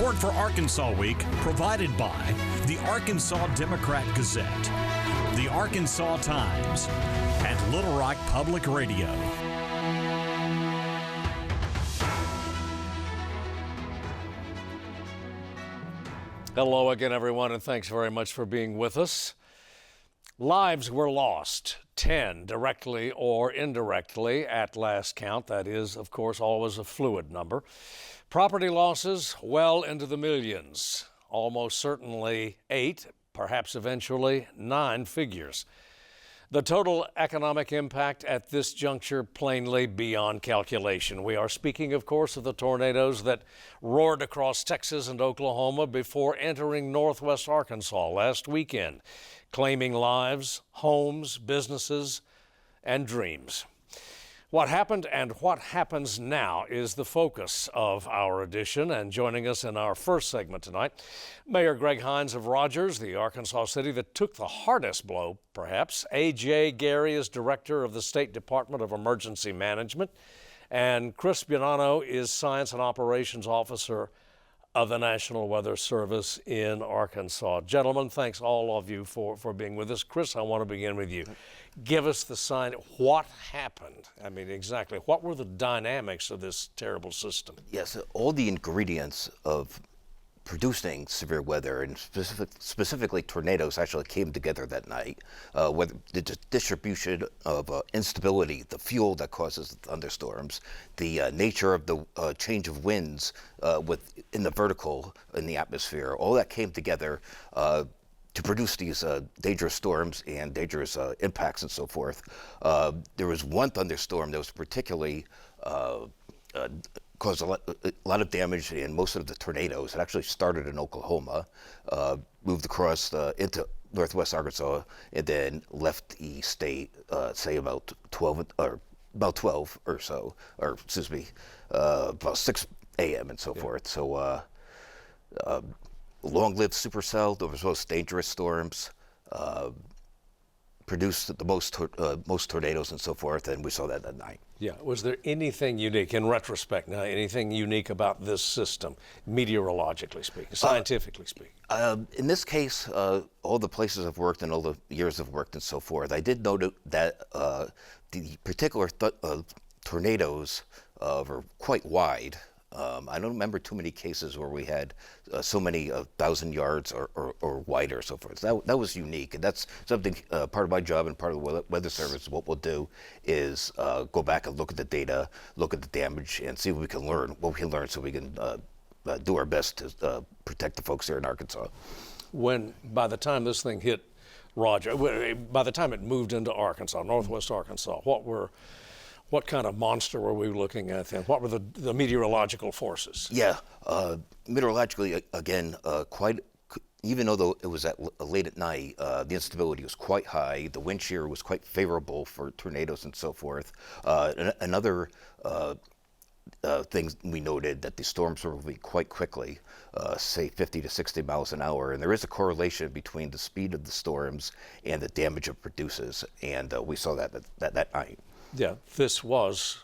Support for Arkansas Week provided by the Arkansas Democrat-Gazette, the Arkansas Times, and Little Rock Public Radio. Hello again, everyone, and thanks very much for being with us. Lives were lost, 10 directly or indirectly at last count. That is, of course, always a fluid number. Property losses well into the millions, almost certainly 8, perhaps eventually 9 figures. The total economic impact at this juncture plainly beyond calculation. We are speaking, of course, of the tornadoes that roared across Texas and Oklahoma before entering northwest Arkansas last weekend, claiming lives, homes, businesses, and dreams. What happened and what happens now is the focus of our edition, and joining us in our first segment tonight, Mayor Greg Hines of Rogers, the Arkansas city that took the hardest blow, perhaps. A.J. Gary is director of the State Department of Emergency Management, and Chris Buonanno is Science and Operations Officer of the National Weather Service in Arkansas. Gentlemen, thanks all of you for being with us. Chris, I want to begin with you. Give us the sign. What happened? I mean, exactly. What were the dynamics of this terrible system? Yes, all the ingredients of producing severe weather, and specifically tornadoes, actually came together that night. Whether the distribution of instability, the fuel that causes the thunderstorms, the nature of the change of winds in the vertical in the atmosphere, all that came together to produce these dangerous storms and dangerous impacts and so forth. There was one thunderstorm that was particularly caused a lot of damage, and most of the tornadoes. It actually started in Oklahoma, moved across into northwest Arkansas, and then left the state, say about 12 or so, or excuse me, about 6 a.m. and so forth. So long-lived supercell, those most dangerous storms, produced the most tornadoes and so forth, and we saw that night. Yeah. Was there anything unique, in retrospect now, anything unique about this system, meteorologically speaking, scientifically speaking? In this case, all the places I've worked and all the years I've worked and so forth, I did note that the particular tornadoes were quite wide. I don't remember too many cases where we had so many 1,000 yards or wider, so forth. That was unique, and that's something part of my job and part of the Weather Service. What we'll do is go back and look at the data, look at the damage, and see what we can learn, so we can do our best to protect the folks here in Arkansas. By the time this thing hit Roger, by the time it moved into Arkansas, northwest Arkansas, what kind of monster were we looking at then? What were the meteorological forces? Yeah, meteorologically, again, even though it was late at night, the instability was quite high. The wind shear was quite favorable for tornadoes and so forth. Another thing we noted that the storms were moving quite quickly, say 50 to 60 miles an hour, and there is a correlation between the speed of the storms and the damage it produces, and we saw that night. Yeah, this was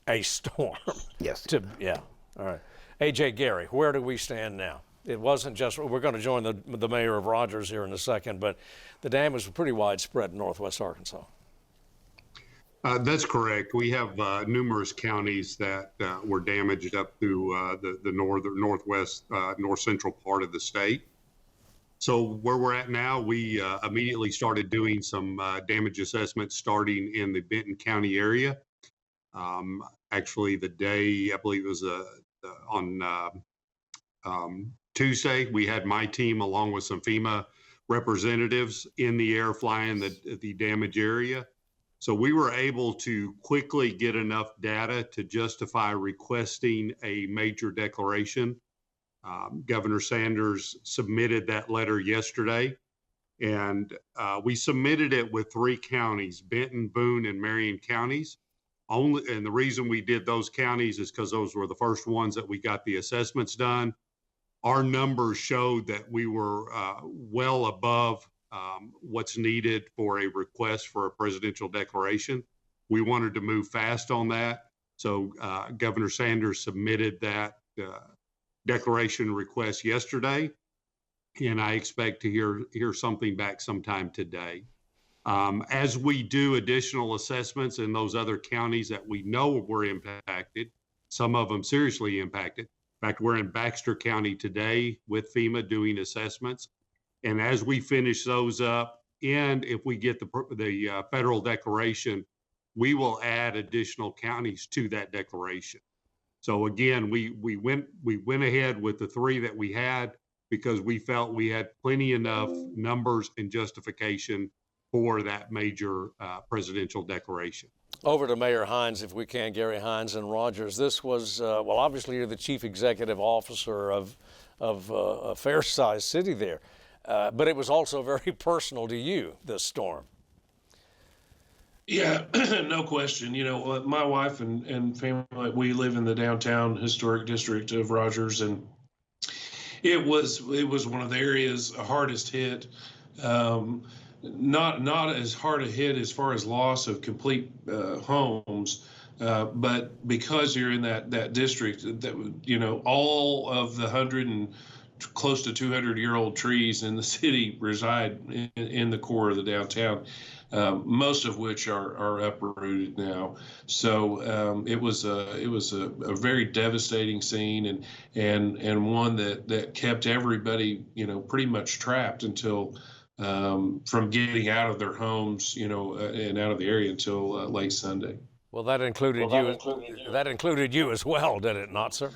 a storm. Yes. Yeah, all right. A.J. Gary, where do we stand now? It wasn't just, we're going to join the mayor of Rogers here in a second, but the damage was pretty widespread in northwest Arkansas. That's correct. We have numerous counties that were damaged up through the northwest, north central part of the state. So where we're at now, we immediately started doing some damage assessments starting in the Benton County area. Actually, the day, I believe it was on Tuesday, we had my team along with some FEMA representatives in the air flying the damage area. So we were able to quickly get enough data to justify requesting a major declaration. Governor Sanders submitted that letter yesterday, and we submitted it with 3 counties, Benton, Boone, and Marion counties. And the reason we did those counties is because those were the first ones that we got the assessments done. Our numbers showed that we were well above what's needed for a request for a presidential declaration. We wanted to move fast on that. So Governor Sanders submitted that declaration request yesterday, and I expect to hear something back sometime today. As we do additional assessments in those other counties that we know were impacted, some of them seriously impacted. In fact, we're in Baxter County today with FEMA doing assessments. And as we finish those up, and if we get the federal declaration, we will add additional counties to that declaration. So again, we went ahead with the 3 that we had because we felt we had plenty enough numbers and justification for that major presidential declaration. Over to Mayor Hines, if we can, Gary Hines and Rogers. This was, well, obviously you're the chief executive officer of a fair-sized city there, but it was also very personal to you, this storm. Yeah, no question. You know, my wife and family, we live in the downtown historic district of Rogers, and it was one of the areas hardest hit. Not as hard a hit as far as loss of complete homes, but because you're in that district, that, you know, all of the 100 and close to 200-year-old trees in the city reside in the core of the downtown, most of which are uprooted now. So it was a very devastating scene, and one that kept everybody, you know, pretty much trapped until. From getting out of their homes, you know, and out of the area until late Sunday. Well, that included you. That included you as well, did it not, sir?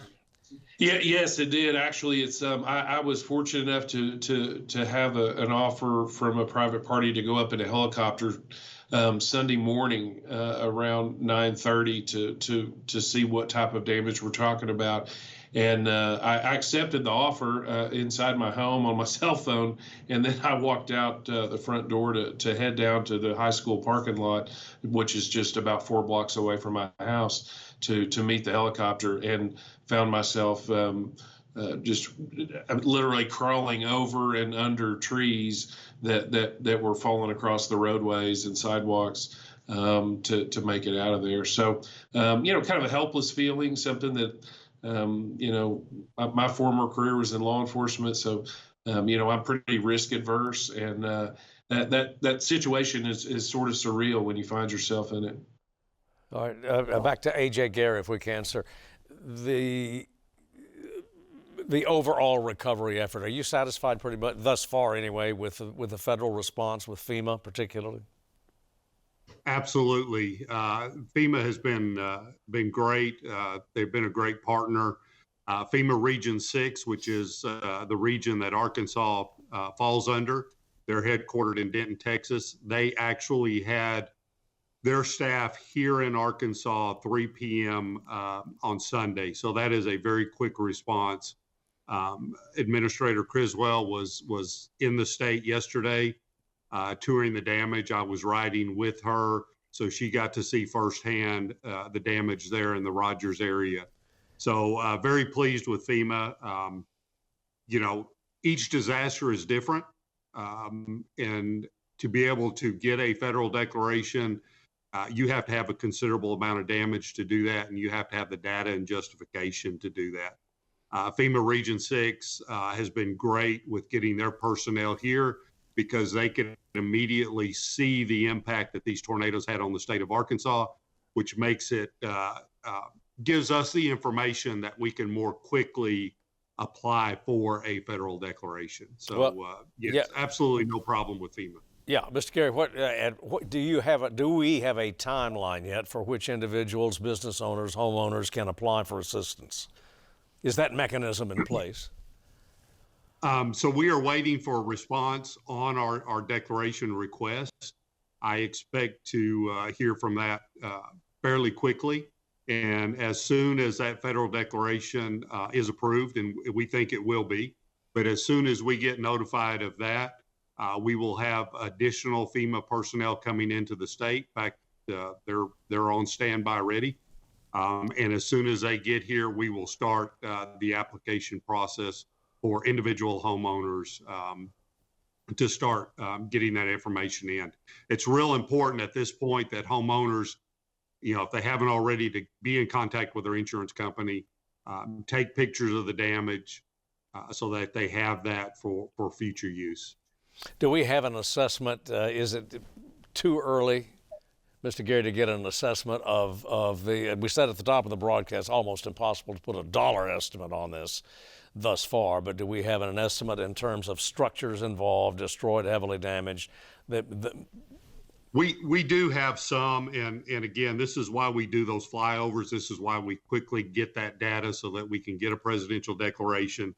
Yeah, yes, it did. Actually, it's I was fortunate enough to have an offer from a private party to go up in a helicopter Sunday morning around 9:30 to see what type of damage we're talking about. And I accepted the offer inside my home on my cell phone, and then I walked out the front door to head down to the high school parking lot, which is just about 4 blocks away from my house, to meet the helicopter, and found myself just literally crawling over and under trees that were falling across the roadways and sidewalks to make it out of there. So, you know, kind of a helpless feeling, something that. You know, my former career was in law enforcement, so you know, I'm pretty risk adverse, and that situation is sort of surreal when you find yourself in it. All right, back to AJ Gary, if we can, sir. The overall recovery effort, are you satisfied pretty much thus far, anyway, with the federal response, with FEMA particularly? Absolutely. FEMA has been great. They've been a great partner. FEMA Region 6, which is the region that Arkansas falls under, they're headquartered in Denton, Texas. They actually had their staff here in Arkansas 3 p.m. On Sunday. So that is a very quick response. Administrator Criswell was in the state yesterday. Touring the damage. I was riding with her, so she got to see firsthand the damage there in the Rogers area. So very pleased with FEMA. You know, each disaster is different, and to be able to get a federal declaration, you have to have a considerable amount of damage to do that, and you have to have the data and justification to do that. FEMA Region 6 has been great with getting their personnel here, because they can immediately see the impact that these tornadoes had on the state of Arkansas, which makes it, gives us the information that we can more quickly apply for a federal declaration. So, yes, yeah. Absolutely no problem with FEMA. Yeah, Mr. Gary, what do we have a timeline yet for which individuals, business owners, homeowners can apply for assistance? Is that mechanism in place? So we are waiting for a response on our declaration request. I expect to hear from that fairly quickly. And as soon as that federal declaration is approved, and we think it will be, but as soon as we get notified of that, we will have additional FEMA personnel coming into the state. In fact, they're on standby ready. And as soon as they get here, we will start the application process for individual homeowners to start getting that information in. It's real important at this point that homeowners, you know, if they haven't already, to be in contact with their insurance company take pictures of the damage so that they have that for future use. Do we have an assessment? Is it too early, Mr. Gary, to get an assessment of the, we said at the top of the broadcast, almost impossible to put a dollar estimate on this thus far, but do we have an estimate in terms of structures involved, destroyed, heavily damaged? We do have some, and again, this is why we do those flyovers. This is why we quickly get that data so that we can get a presidential declaration.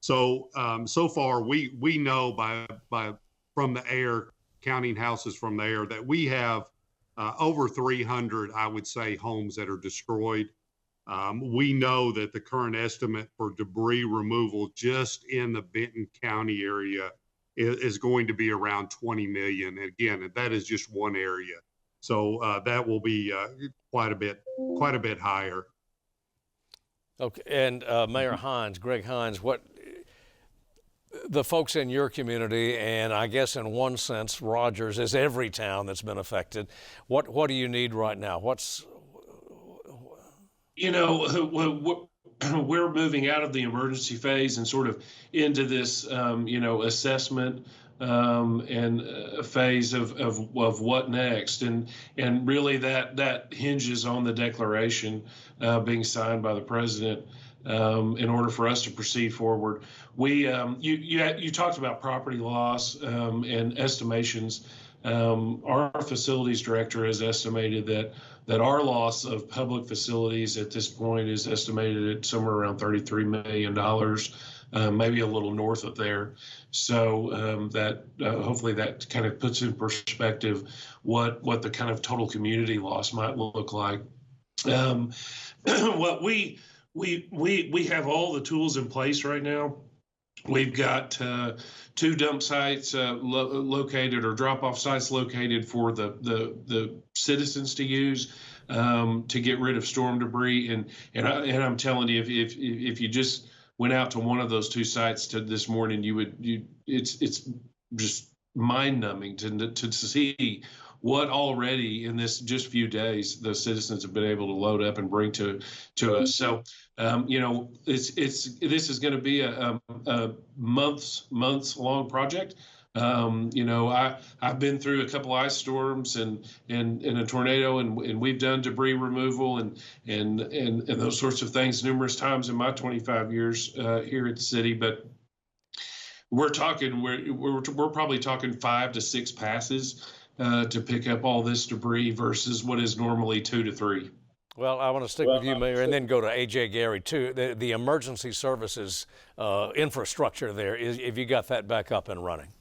So so far, we know by from the air, counting houses from the air, that we have over 300, I would say, homes that are destroyed. We know that the current estimate for debris removal just in the Benton County area is going to be around 20 million. And again, that is just one area. So that will be quite a bit higher. Okay, and Mayor Hines, Greg Hines, what the folks in your community, and I guess in one sense, Rogers is every town that's been affected. What do you need right now? We're moving out of the emergency phase and sort of into this, assessment and phase of what next, and really that hinges on the declaration being signed by the president. In order for us to proceed forward, you talked about property loss and estimations. Our facilities director has estimated that our loss of public facilities at this point is estimated at somewhere around $33 million, maybe a little north of there. So that hopefully that kind of puts in perspective what the kind of total community loss might look like. What we have all the tools in place right now. We've got 2 dump sites located, or drop-off sites located for the citizens to use to get rid of storm debris. And I'm telling you, if you just went out to one of those 2 sites this morning, it's just mind-numbing to see what already in this just few days the citizens have been able to load up and bring to us. So this is going to be a months long project. I've been through a couple ice storms and a tornado, and we've done debris removal and those sorts of things numerous times in my 25 years here at the city. But we're probably talking 5 to 6 passes to pick up all this debris versus what is normally 2 to 3. Well, I want to stick with you, Mayor, and then go to A.J. Gary, too. The emergency services infrastructure there, have you got that back up and running?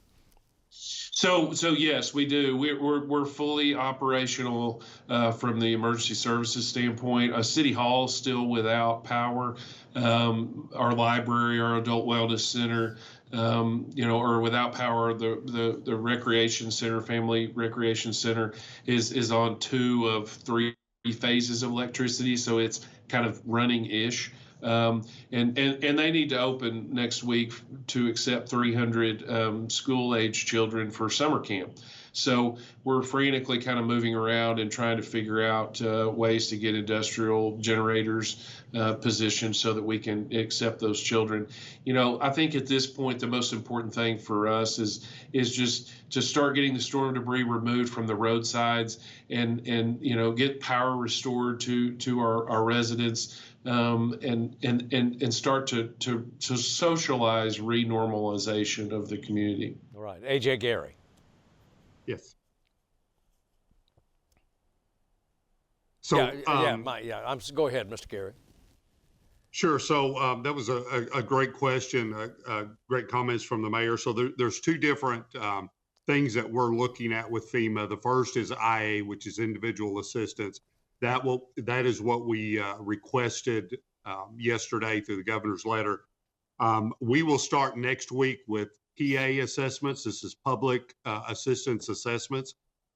So yes, we do. We're fully operational from the emergency services standpoint. City Hall is still without power. Our library, our adult wellness center, are without power. The recreation center, family recreation center, is on 2 of 3 phases of electricity, so it's kind of running-ish. And they need to open next week to accept 300 school-age children for summer camp. So we're frantically kind of moving around and trying to figure out ways to get industrial generators positioned so that we can accept those children. I think at this point, the most important thing for us is just to start getting the storm debris removed from the roadsides and get power restored to our residents. And start to socialize renormalization of the community. All right, A.J. Gary. Yes. So go ahead, Mr. Gary. Sure. So that was a great question, great comments from the mayor. So there's 2 different things that we're looking at with FEMA. The first is IA, which is individual assistance. That is what we requested yesterday through the governor's letter. We will start next week with PA assessments. This is public assistance assessments.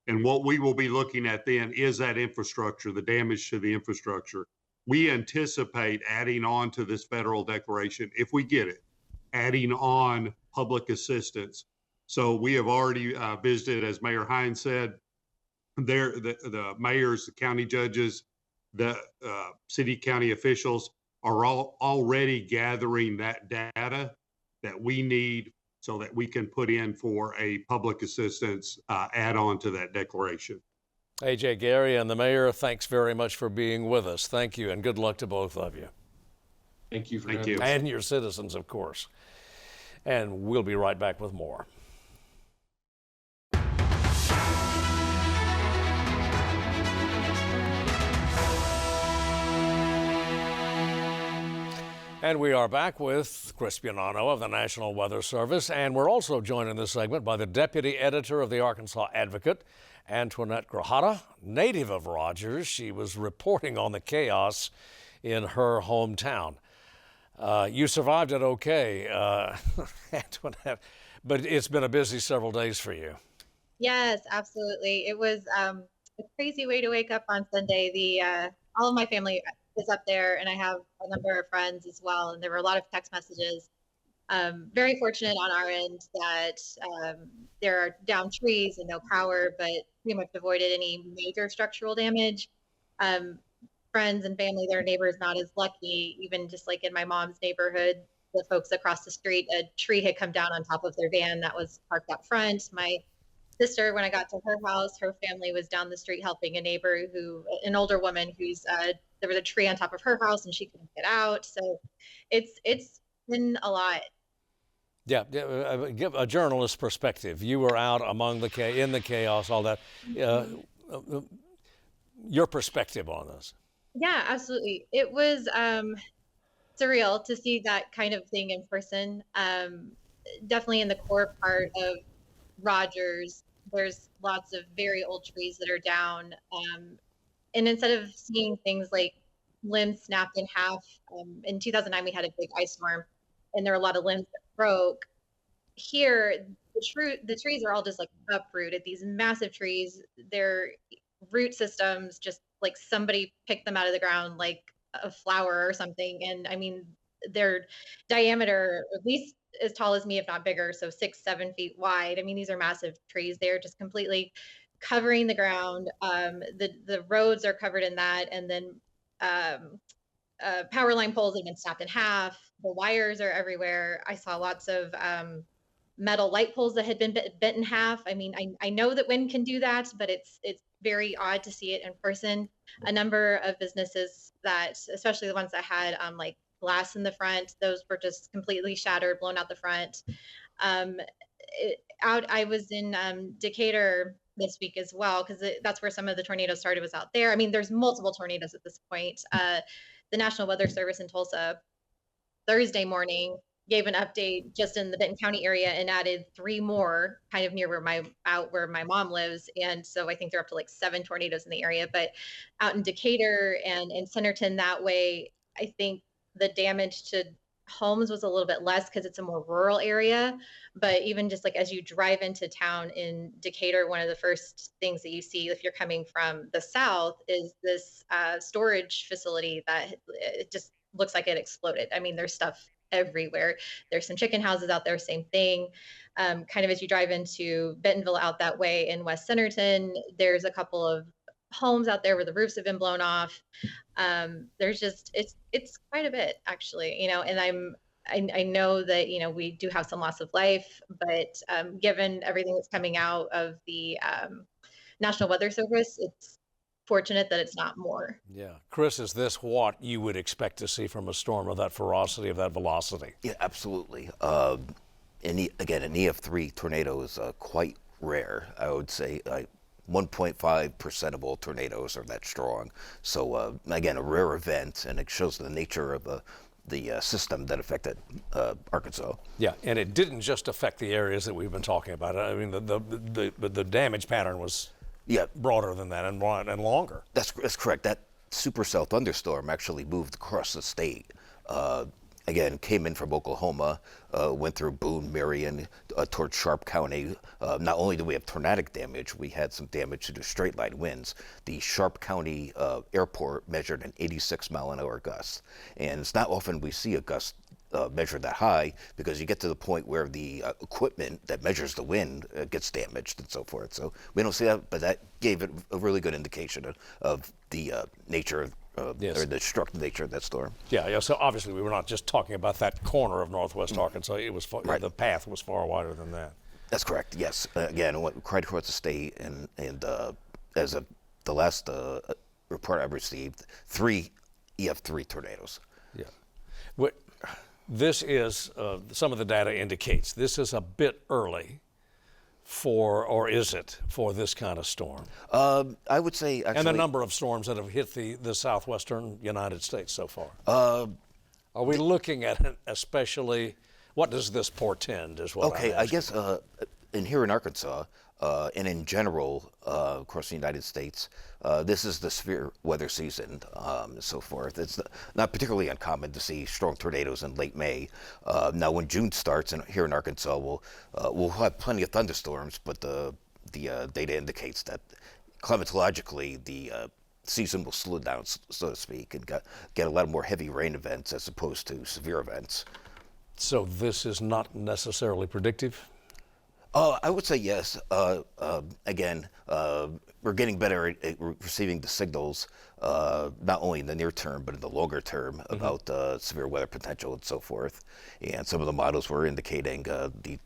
And what we will be looking at then is that infrastructure, the damage to the infrastructure. We anticipate adding on to this federal declaration, if we get it, adding on public assistance. So we have already visited, as Mayor Hines said, the mayors, the county judges, the city county officials. are all already gathering that data that we need so that we can put in for a public assistance add-on to that declaration. A.J. Gary and the mayor, thanks very much for being with us. Thank you, and good luck to both of you. Thank you for Thank having you. us. And your citizens, of course. And we'll be right back with more. And we are back with Chris Buonanno of the National Weather Service, and we're also joined in this segment by the Deputy Editor of the Arkansas Advocate, Antoinette Grajeda, native of Rogers. She was reporting on the chaos in her hometown. You survived it okay, Antoinette, but it's been a busy several days for you. Yes, absolutely. It was a crazy way to wake up on Sunday. All of my family is up there, and I have a number of friends as well. And there were a lot of text messages. Very fortunate on our end that there are down trees and no power, but pretty much avoided any major structural damage. Friends and family, their neighbors not as lucky. Even just like in my mom's neighborhood, the folks across the street, a tree had come down on top of their van that was parked up front. My sister, when I got to her house, her family was down the street helping a neighbor an older woman who's there was a tree on top of her house and she couldn't get out. So it's been a lot. Yeah, give a journalist perspective. You were out among in the chaos, all that. Your perspective on this. Yeah, absolutely. It was surreal to see that kind of thing in person. Definitely in the core part of Rogers, there's lots of very old trees that are down. And instead of seeing things like limbs snapped in half, in 2009 we had a big ice storm, and there were a lot of limbs that broke. Here, the trees are all just like uprooted. These massive trees, their root systems just like somebody picked them out of the ground like a flower or something. And I mean, their diameter at least as tall as me, if not bigger, so 6-7 feet wide. I mean, these are massive trees. They're just completely covering the ground. The roads are covered in that, and then power line poles have been snapped in half. The wires are everywhere. I saw lots of metal light poles that had been bent in half. I mean, I know that wind can do that, but it's very odd to see it in person. A number of businesses that, especially the ones that had like glass in the front, those were just completely shattered, blown out the front. I was in Decatur this week as well, because that's where some of the tornadoes started, was out there. I mean, there's multiple tornadoes at this point. The National Weather Service in Tulsa Thursday morning gave an update just in the Benton County area and added 3 more kind of near where my mom lives. And so I think they're up to like 7 tornadoes in the area. But out in Decatur and in Centerton that way, I think the damage to homes was a little bit less because it's a more rural area. But even just like as you drive into town in Decatur, one of the first things that you see if you're coming from the south is this storage facility that it just looks like it exploded. I mean, there's stuff everywhere. There's some chicken houses out there, same thing. Kind of as you drive into Bentonville out that way in West Centerton, there's a couple of homes out there where the roofs have been blown off. There's just, it's quite a bit actually, and I know that, we do have some loss of life, but given everything that's coming out of the National Weather Service, it's fortunate that it's not more. Yeah. Chris, is this what you would expect to see from a storm of that ferocity, of that velocity? Yeah, absolutely. Again, an EF3 tornado is quite rare. I would say 1.5% of all tornadoes are that strong. So again, a rare event, and it shows the nature of the system that affected Arkansas. Yeah, and it didn't just affect the areas that we've been talking about. I mean, the damage pattern was broader than that and longer. That's correct. That supercell thunderstorm actually moved across the state. Again, came in from Oklahoma, went through Boone, Marion, towards Sharp County. Not only do we have tornadic damage, we had some damage to the straight line winds. The Sharp County airport measured an 86-mile-an-hour gust. And it's not often we see a gust measured that high, because you get to the point where the equipment that measures the wind gets damaged and so forth. So we don't see that, but that gave it a really good indication of the nature Yes. or the destructive nature of that storm. Yeah. So obviously we were not just talking about that corner of northwest Arkansas. It was Right. the path was far wider than that. That's correct. Yes. Again, it went right across the state, and as of the last report I received, 3 EF3 tornadoes. Yeah. This is, some of the data indicates this is a bit early or is it, for this kind of storm? I would say actually. And the number of storms that have hit the southwestern United States so far. Are we looking at an especially, what does this portend is what Okay, I'm I asking. guess here in Arkansas, and in general across the United States, this is the severe weather season and so forth. It's not particularly uncommon to see strong tornadoes in late May. Now, when June starts here in Arkansas, we'll have plenty of thunderstorms, but the data indicates that climatologically the season will slow down, so to speak, and get a lot more heavy rain events as opposed to severe events. So this is not necessarily predictive? I would say yes. Again, we're getting better at receiving the signals, not only in the near term, but in the longer term about severe weather potential and so forth. And some of the models were indicating the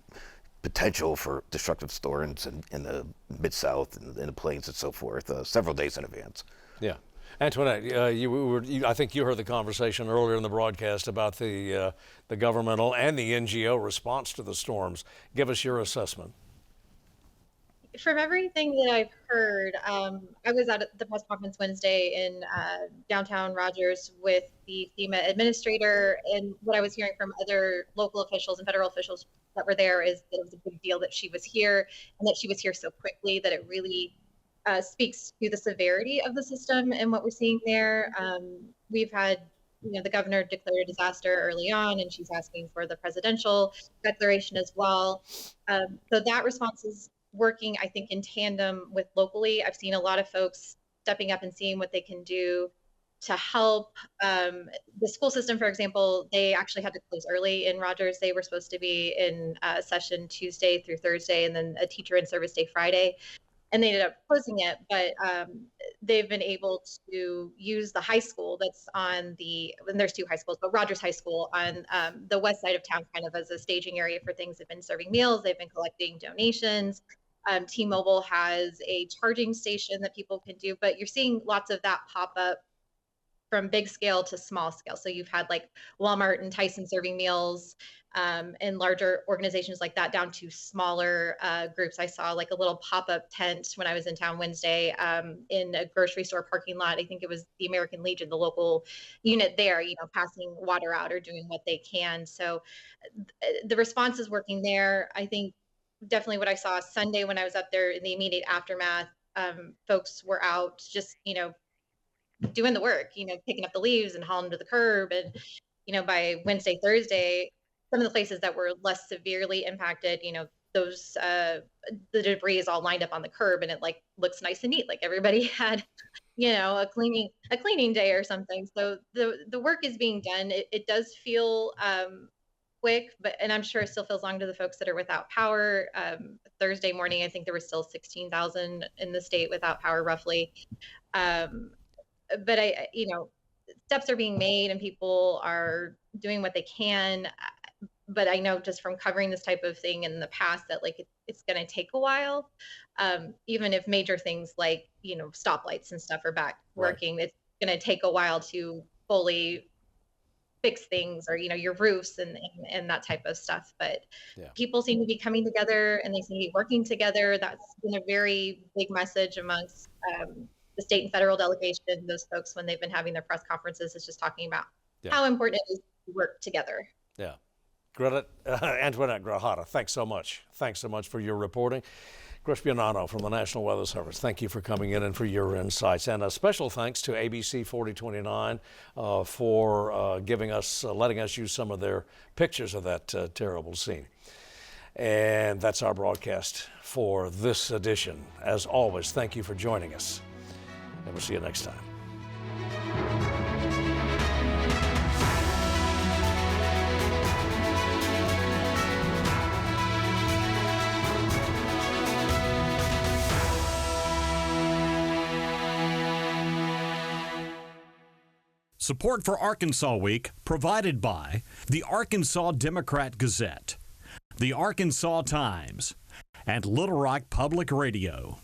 potential for destructive storms in the Mid-South and in the plains and so forth several days in advance. Yeah. Antoinette, I think you heard the conversation earlier in the broadcast about the governmental and the NGO response to the storms. Give us your assessment. From everything that I've heard, I was at the press conference Wednesday in downtown Rogers with the FEMA administrator, and what I was hearing from other local officials and federal officials that were there is that it was a big deal that she was here, and that she was here so quickly, that it really speaks to the severity of the system and what we're seeing there. We've had, the governor declared a disaster early on, and she's asking for the presidential declaration as well. So that response is working, I think, in tandem with locally. I've seen a lot of folks stepping up and seeing what they can do to help. The school system, for example, they actually had to close early in Rogers. They were supposed to be in session Tuesday through Thursday, and then a teacher in service day Friday. And they ended up closing it, but they've been able to use the high school that's and there's 2 high schools, but Rogers High School on the west side of town kind of as a staging area for things. They've been serving meals, they've been collecting donations. T-Mobile has a charging station that people can do, but you're seeing lots of that pop up from big scale to small scale. So you've had like Walmart and Tyson serving meals, and larger organizations like that down to smaller groups. I saw like a little pop-up tent when I was in town Wednesday in a grocery store parking lot. I think it was the American Legion, the local unit there, passing water out or doing what they can. So the response is working there. I think definitely what I saw Sunday when I was up there in the immediate aftermath, folks were out just, doing the work, picking up the leaves and hauling them to the curb. And, by Wednesday, Thursday, some of the places that were less severely impacted, those, the debris is all lined up on the curb, and it like looks nice and neat. Like everybody had, a cleaning day or something. So the work is being done. It does feel, quick, and I'm sure it still feels long to the folks that are without power. Thursday morning, I think there were still 16,000 in the state without power, roughly. But steps are being made and people are doing what they can. But I know just from covering this type of thing in the past that it's going to take a while. Even if major things like, stoplights and stuff are back working, it's going to take a while to fully fix things, or, your roofs and that type of stuff. But people seem to be coming together and they seem to be working together. That's been a very big message amongst the state and federal delegation, those folks, when they've been having their press conferences, is just talking about how important it is to work together. Yeah. Antoinette Grajeda, thanks so much. Thanks so much for your reporting. Chris Buonanno from the National Weather Service, thank you for coming in and for your insights. And a special thanks to ABC 4029 for letting us use some of their pictures of that terrible scene. And that's our broadcast for this edition. As always, thank you for joining us. And we'll see you next time. Support for Arkansas Week provided by the Arkansas Democrat Gazette, the Arkansas Times, and Little Rock Public Radio.